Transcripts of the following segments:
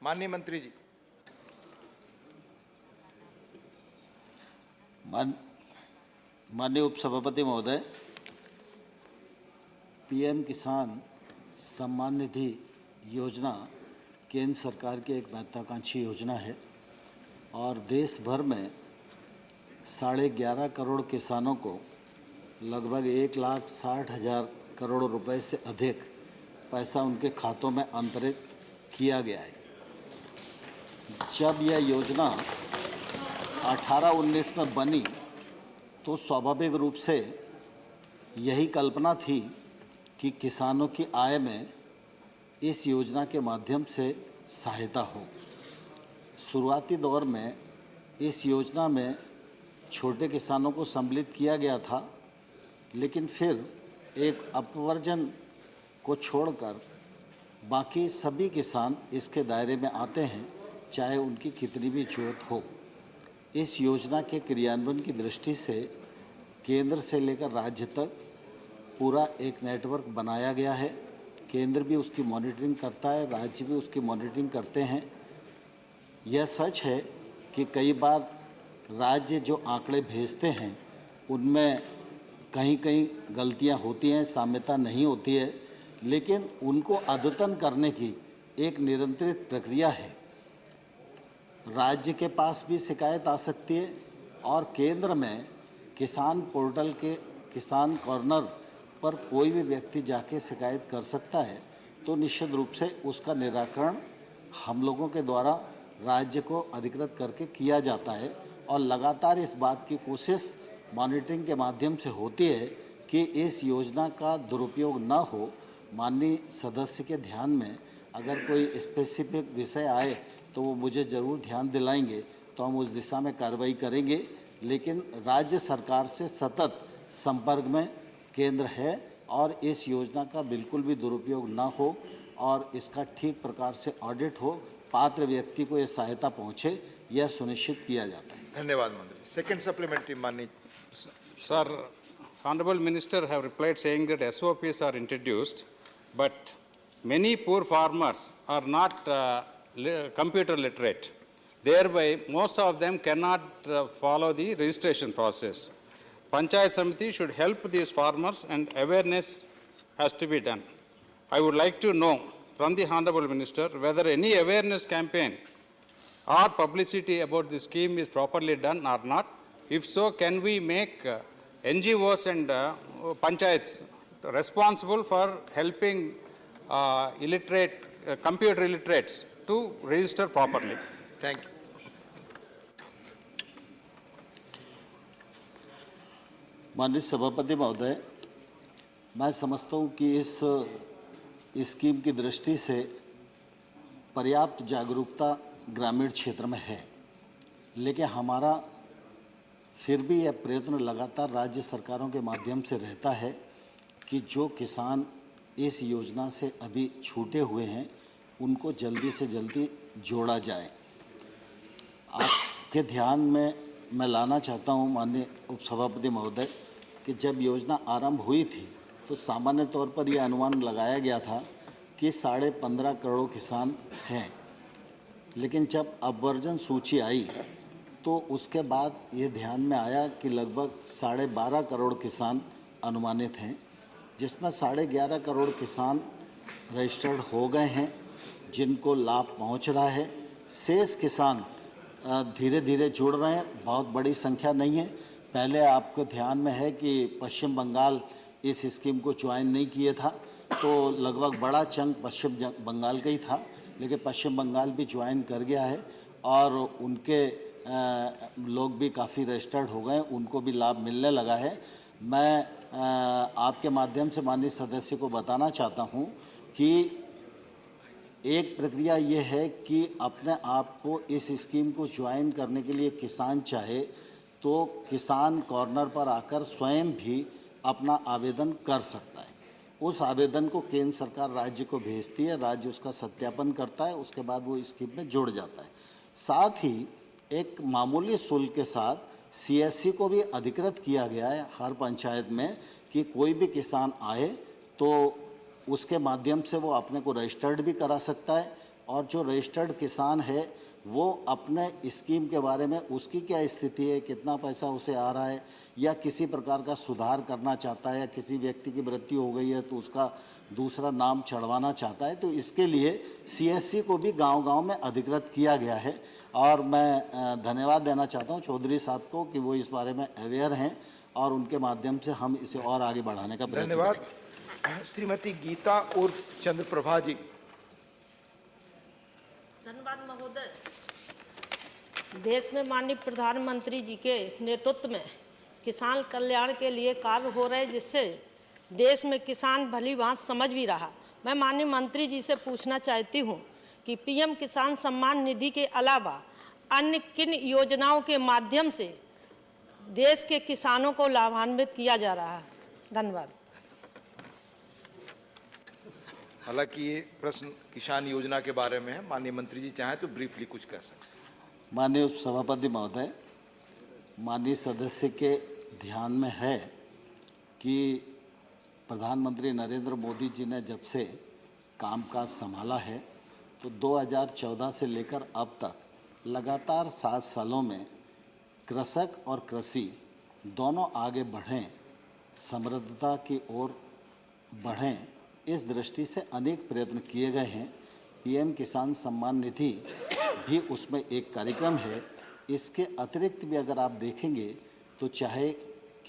माननीय मंत्री जी। माननीय उपसभापति महोदय, पीएम किसान सम्मान निधि योजना केंद्र सरकार की एक महत्वाकांक्षी योजना है और देश भर में 11.5 करोड़ किसानों को लगभग 1,60,000 करोड़ रुपए से अधिक पैसा उनके खातों में अंतरित किया गया है। जब यह योजना 18-19 में बनी तो स्वाभाविक रूप से यही कल्पना थी कि किसानों की आय में इस योजना के माध्यम से सहायता हो। शुरुआती दौर में इस योजना में छोटे किसानों को सम्मिलित किया गया था, लेकिन फिर एक अपवर्जन को छोड़कर बाकी सभी किसान इसके दायरे में आते हैं, चाहे उनकी कितनी भी जोत हो। इस योजना के क्रियान्वयन की दृष्टि से केंद्र से लेकर राज्य तक पूरा एक नेटवर्क बनाया गया है। केंद्र भी उसकी मॉनिटरिंग करता है, राज्य भी उसकी मॉनिटरिंग करते हैं। यह सच है कि कई बार राज्य जो आंकड़े भेजते हैं उनमें कहीं कहीं गलतियां होती हैं, साम्यता नहीं होती है, लेकिन उनको अद्यतन करने की एक निरंतरित प्रक्रिया है। राज्य के पास भी शिकायत आ सकती है और केंद्र में किसान पोर्टल के किसान कॉर्नर पर कोई भी व्यक्ति जाके शिकायत कर सकता है। तो निश्चित रूप से उसका निराकरण हम लोगों के द्वारा राज्य को अधिकृत करके किया जाता है और लगातार इस बात की कोशिश मॉनिटरिंग के माध्यम से होती है कि इस योजना का दुरुपयोग न हो। माननीय सदस्य के ध्यान में अगर कोई स्पेसिफिक विषय आए तो वो मुझे ज़रूर ध्यान दिलाएंगे, तो हम उस दिशा में कार्रवाई करेंगे। लेकिन राज्य सरकार से सतत संपर्क में केंद्र है और इस योजना का बिल्कुल भी दुरुपयोग न हो और इसका ठीक प्रकार से ऑडिट हो, पात्र व्यक्ति को यह सहायता पहुंचे, यह सुनिश्चित किया जाता है। धन्यवाद मंत्री। सेकंड सप्लीमेंट्री माननीय Sir, Honorable Minister have replied saying that SOPs are introduced, but many poor farmers are not computer literate. Thereby, most of them cannot follow the registration process. Panchayat Samiti should help these farmers and awareness has to be done. I would like to know from the Honorable Minister whether any awareness campaign or publicity about the scheme is properly done or not. If so, can we make NGOs and panchayats responsible for helping illiterate, computer illiterates to register properly? Thank you. माननीय सभापति महोदय, मैं समझता हूँ कि इस scheme की दृष्टि से पर्याप्त जागरूकता ग्रामीण क्षेत्र में है, लेकिन हमारा फिर भी यह प्रयत्न लगातार राज्य सरकारों के माध्यम से रहता है कि जो किसान इस योजना से अभी छूटे हुए हैं उनको जल्दी से जल्दी जोड़ा जाए। आपके ध्यान में मैं लाना चाहता हूं माननीय उपसभापति महोदय कि जब योजना आरंभ हुई थी तो सामान्य तौर पर यह अनुमान लगाया गया था कि 15.5 करोड़ किसान हैं, लेकिन जब अपवर्जन सूची आई तो उसके बाद ये ध्यान में आया कि लगभग 12.5 करोड़ किसान अनुमानित हैं, जिसमें 11.5 करोड़ किसान रजिस्टर्ड हो गए हैं जिनको लाभ पहुंच रहा है। शेष किसान धीरे धीरे जुड़ रहे हैं, बहुत बड़ी संख्या नहीं है। पहले आपको ध्यान में है कि पश्चिम बंगाल इस स्कीम को ज्वाइन नहीं किए था, तो लगभग बड़ा चंक पश्चिम बंगाल का ही था, लेकिन पश्चिम बंगाल भी ज्वाइन कर गया है और उनके लोग भी काफ़ी रजिस्टर्ड हो गए, उनको भी लाभ मिलने लगा है। मैं आपके माध्यम से माननीय सदस्य को बताना चाहता हूं कि एक प्रक्रिया ये है कि अपने आप को इस स्कीम को ज्वाइन करने के लिए किसान चाहे तो किसान कॉर्नर पर आकर स्वयं भी अपना आवेदन कर सकता है। उस आवेदन को केंद्र सरकार राज्य को भेजती है, राज्य उसका सत्यापन करता है, उसके बाद वो स्कीम में जुड़ जाता है। साथ ही एक मामूली शुल्क के साथ CSC को भी अधिकृत किया गया है हर पंचायत में कि कोई भी किसान आए तो उसके माध्यम से वो अपने को रजिस्टर्ड भी करा सकता है और जो रजिस्टर्ड किसान है वो अपने स्कीम के बारे में उसकी क्या स्थिति है, कितना पैसा उसे आ रहा है, या किसी प्रकार का सुधार करना चाहता है, या किसी व्यक्ति की मृत्यु हो गई है तो उसका दूसरा नाम चढ़वाना चाहता है, तो इसके लिए CSC को भी गांव-गांव में अधिकृत किया गया है। और मैं धन्यवाद देना चाहता हूं चौधरी साहब को कि वो इस बारे में अवेयर हैं और उनके माध्यम से हम इसे और आगे बढ़ाने का प्रयत्न धन्यवाद। करेंगे। श्रीमती गीता और चंद्रप्रभा जी। धन्यवाद महोदय। देश में माननीय प्रधानमंत्री जी के नेतृत्व में किसान कल्याण के लिए कार्य हो रहे, जिससे देश में किसान भली भांति समझ भी रहा। मैं माननीय मंत्री जी से पूछना चाहती हूं कि PM किसान सम्मान निधि के अलावा अन्य किन योजनाओं के माध्यम से देश के किसानों को लाभान्वित किया जा रहा है। धन्यवाद। हालांकि ये प्रश्न किसान योजना के बारे में है, माननीय मंत्री जी चाहें तो ब्रीफली कुछ कह सकते हैं। माननीय उपसभापति महोदय, माननीय सदस्य के ध्यान में है कि प्रधानमंत्री नरेंद्र मोदी जी ने जब से कामकाज संभाला है तो 2014 से लेकर अब तक लगातार 7 सालों में कृषक और कृषि दोनों आगे बढ़ें, समृद्धता की ओर बढ़ें, इस दृष्टि से अनेक प्रयत्न किए गए हैं। PM किसान सम्मान निधि भी उसमें एक कार्यक्रम है। इसके अतिरिक्त भी अगर आप देखेंगे तो चाहे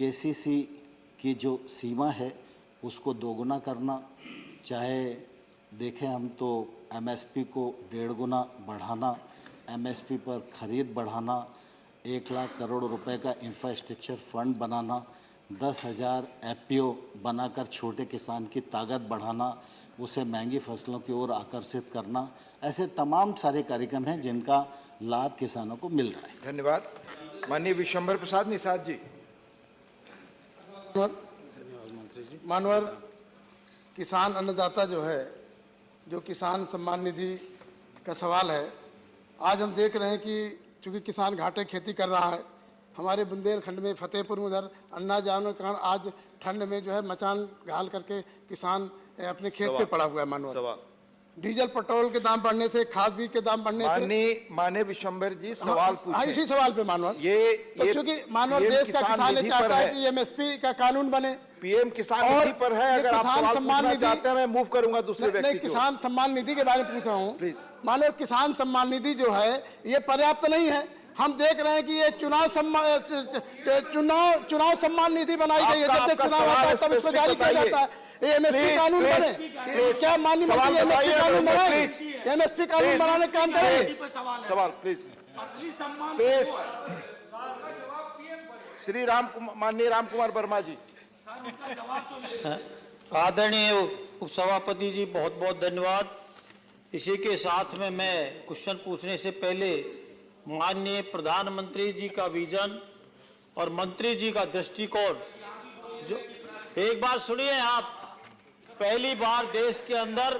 KCC की जो सीमा है उसको दोगुना करना, चाहे देखें हम तो MSP को 1.5 गुना बढ़ाना, MSP पर खरीद बढ़ाना, 1 लाख करोड़ रुपए का इंफ्रास्ट्रक्चर फंड बनाना, 10,000 FPO बनाकर छोटे किसान की ताकत बढ़ाना, उसे महंगी फसलों की ओर आकर्षित करना, ऐसे तमाम सारे कार्यक्रम हैं जिनका लाभ किसानों को मिल रहा है। धन्यवाद। माननीय विशंबर प्रसाद निषाद जी। मानवर किसान अन्नदाता जो है, जो किसान सम्मान निधि का सवाल है, आज हम देख रहे हैं कि चूंकि किसान घाटे खेती कर रहा है, हमारे बुंदेलखंड में फतेहपुर में उधर अन्ना जाने के कारण आज ठंड में जो है मचान घाल करके किसान अपने खेत पे पड़ा हुआ है। मानवर डीजल पेट्रोल के दाम बढ़ने से, खाद बीज के दाम बढ़ने से माननीय विशंबर जी सवाल पूछे। इसी सवाल पे मानवर तो चूंकि मानवर देश का किसान ने चाहता है कि MSP का कानून बने। PM किसान निधि पर है, अगर आप सवाल पूछना चाहते हैं मैं मूव करूंगा दूसरे व्यक्ति को। किसान सम्मान निधि के बारे में पूछ रहा हूँ। मानव किसान सम्मान निधि जो है ये पर्याप्त नहीं है। हम देख रहे हैं कि ये चुनाव सम्मान निधि बनाई गई है। जब तक चुनाव होता है तब इसको जारी किया जाता है। MSP कानून बने, क्या माननीय मंत्री MSP कानून बनाए? MSP कानून बनाने का काम करेंगे? सवाल प्लीज। श्री माननीय राम कुमार वर्मा जी। आदरणीय उपसभापति जी, बहुत बहुत धन्यवाद। इसी के साथ में मैं क्वेश्चन पूछने से पहले माननीय प्रधानमंत्री जी का विजन और मंत्री जी का दृष्टिकोण, जो एक बार सुनिए आप, पहली बार देश के अंदर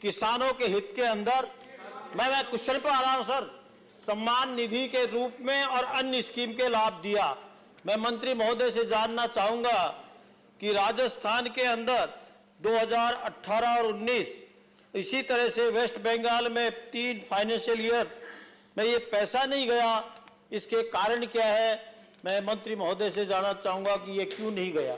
किसानों के हित के अंदर मैं क्वेश्चन पे आ रहा हूं सर, सम्मान निधि के रूप में और अन्य स्कीम के लाभ दिया। मैं मंत्री महोदय से जानना चाहूंगा कि राजस्थान के अंदर 2018 और 19 इसी तरह से वेस्ट बंगाल में 3 फाइनेंशियल ईयर में ये पैसा नहीं गया, इसके कारण क्या है? मैं मंत्री महोदय से जानना चाहूंगा कि ये क्यों नहीं गया।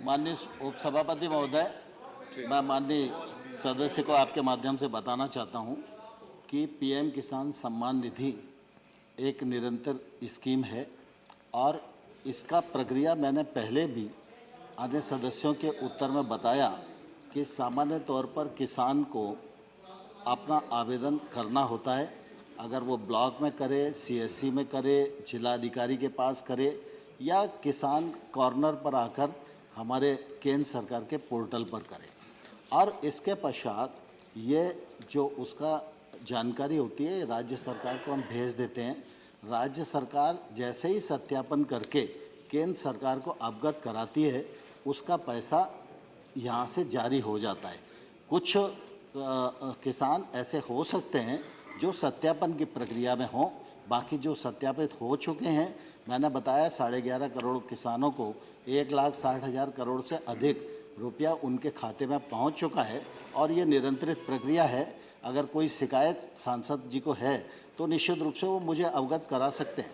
माननीय उपसभापति महोदय, मैं माननीय सदस्य को आपके माध्यम से बताना चाहता हूं कि PM किसान सम्मान निधि एक निरंतर स्कीम है और इसका प्रक्रिया मैंने पहले भी अन्य सदस्यों के उत्तर में बताया कि सामान्य तौर पर किसान को अपना आवेदन करना होता है। अगर वो ब्लॉक में करे, CSC में करे, जिलाधिकारी के पास करे या किसान कॉर्नर पर आकर हमारे केंद्र सरकार के पोर्टल पर करे, और इसके पश्चात ये जो उसका जानकारी होती है राज्य सरकार को हम भेज देते हैं। राज्य सरकार जैसे ही सत्यापन करके केंद्र सरकार को अवगत कराती है, उसका पैसा यहाँ से जारी हो जाता है। कुछ किसान ऐसे हो सकते हैं जो सत्यापन की प्रक्रिया में हों, बाकी जो सत्यापित हो चुके हैं, मैंने बताया 11.5 करोड़ किसानों को 1,60,000 करोड़ से अधिक रुपया उनके खाते में पहुंच चुका है और ये निरंतरित प्रक्रिया है। अगर कोई शिकायत सांसद जी को है तो निश्चित रूप से वो मुझे अवगत करा सकते हैं।